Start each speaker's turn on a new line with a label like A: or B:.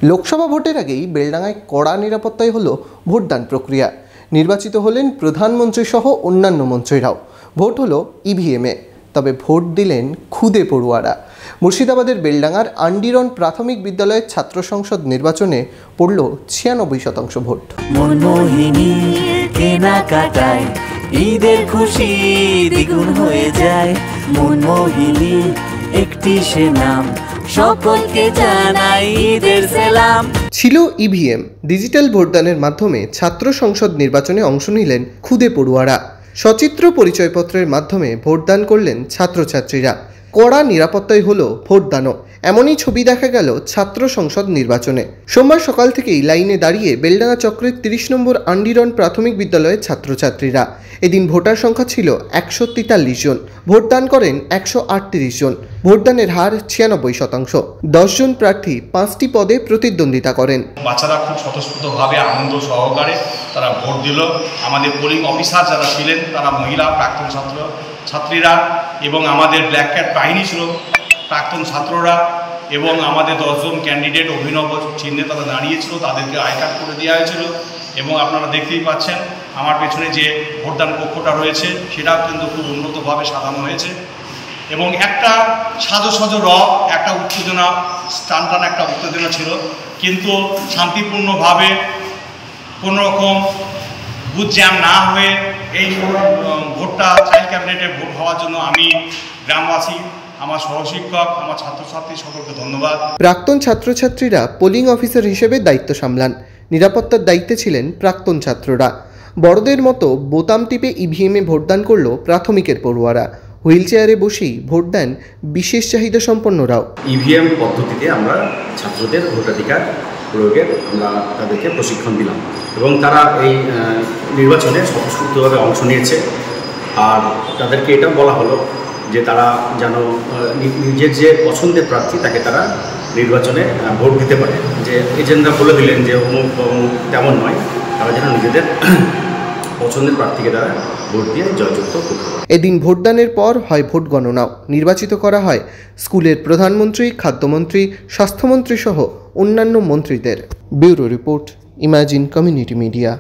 A: লোকসভা ভোটের আগেই বেলডাঙায় কড়া নিরাপত্তায় হলো ভোটদান প্রক্রিয়া। নির্বাচিত হলেন প্রধানমন্ত্রী সহ অন্যান্য মন্ত্রীরাও। ভোট হলো ইভিএমে, তবে ভোট দিলেন খুদে পড়ুয়ারা। মুর্শিদাবাদের বেলডাঙার আন্ডিরন প্রাথমিক বিদ্যালয়ের ছাত্র সংসদ নির্বাচনে পড়ল 96% ভোট। ঈদের খুশি দ্বিগুণ হয়ে যায়, মনমোহিনী একটি সে নাম, সকলকে জানাই ঈদের সালাম। ছিল ইভিএম। ডিজিটাল ভোটদানের মাধ্যমে ছাত্র সংসদ নির্বাচনে অংশ নিলেন খুদে পড়ুয়ারা। সচিত্র পরিচয়পত্রের মাধ্যমে ভোটদান করলেন ছাত্রছাত্রীরা। কড়া নিরাপত্তায় হলো ভোটদানও। এমনই ছবি দেখা গেল ছাত্র সংসদ নির্বাচনে। সোমবার সকাল থেকেই লাইনে দাঁড়িয়ে বেলডাঙা চক্রের 30 নম্বর আন্ডিরন প্রাথমিক বিদ্যালয়ের ছাত্রছাত্রীরা। এদিন ভোটার সংখ্যা ছিল 143 জন। ভোটদান করেন 138 জন। ভোটদানের হার 96%। 10 জন প্রার্থী 5টি পদে প্রতিদ্বন্দ্বিতা করেন।
B: বাচ্চারা খুব স্বতঃস্ফূর্তভাবে আনন্দ সহকারে তারা ভোট দিল। আমাদের পোলিং অফিসার যারা ছিলেন তারা মহিলা প্রাক্তন ছাত্রীরা, এবং আমাদের ব্ল্যাক ক্যাট বাহিনী ছিল প্রাক্তন ছাত্ররা, এবং আমাদের 10 জন ক্যান্ডিডেট অভিনব চিহ্নে তারা দাঁড়িয়েছিল, তাদেরকে আই কার্ড করে দেওয়া হয়েছিল। এবং আপনারা দেখতেই পাচ্ছেন আমার পেছনে যে ভোটদান কক্ষটা রয়েছে সেটাও কিন্তু খুব উন্নতভাবে সাজানো হয়েছে, এবং একটা সাজো রব, একটা উত্তেজনা, টান একটা উত্তেজনা ছিল, কিন্তু শান্তিপূর্ণভাবে কোনো রকম বুথ জ্যাম না হয়ে এই ভোটটা চাইল্ড ক্যাবিনেটে ভোট হওয়ার জন্য আমি গ্রামবাসী, আমার সহশিক্ষক, আমার ছাত্রছাত্রী সকলকে ধন্যবাদ।
A: প্রাক্তন ছাত্রছাত্রীরা পোলিং অফিসার হিসেবে দায়িত্ব সামলান। নিরাপত্তার দায়িত্বে ছিলেন প্রাক্তন ছাত্ররা। বড়দের মতো বোতাম টিপে ইভিএমে ভোটদান করল প্রাথমিকের পড়ুয়ারা। হুইল চেয়ারে বসেই ভোট দেন বিশেষ চাহিদা সম্পন্নরাও।
C: ইভিএম পদ্ধতিতে আমরা ছাত্রদের ভোটাধিকার প্রয়োগের আমরা তাদেরকে প্রশিক্ষণ দিলাম, এবং তারা এই নির্বাচনে স্বতঃস্ফূর্তভাবে অংশ নিয়েছে। আর তাদেরকে এটাও বলা হলো যে তারা যেন নিজের যে পছন্দের প্রার্থী তাকে তারা নির্বাচনে ভোট দিতে পারে। যে এজেন্টরা বলে দিলেন যে অমুক তেমন নয়, তারা যেন নিজেদের পছন্দের প্রার্থীকে তারা ভোট দিয়ে জয়যুক্ত করতে পারে।
A: এদিন ভোটদানের পর হয় ভোট গণনাও। নির্বাচিত করা হয় স্কুলের প্রধানমন্ত্রী, খাদ্যমন্ত্রী, স্বাস্থ্যমন্ত্রী সহ অন্যান্য মন্ত্রীদের। Bureau report, imagine community media.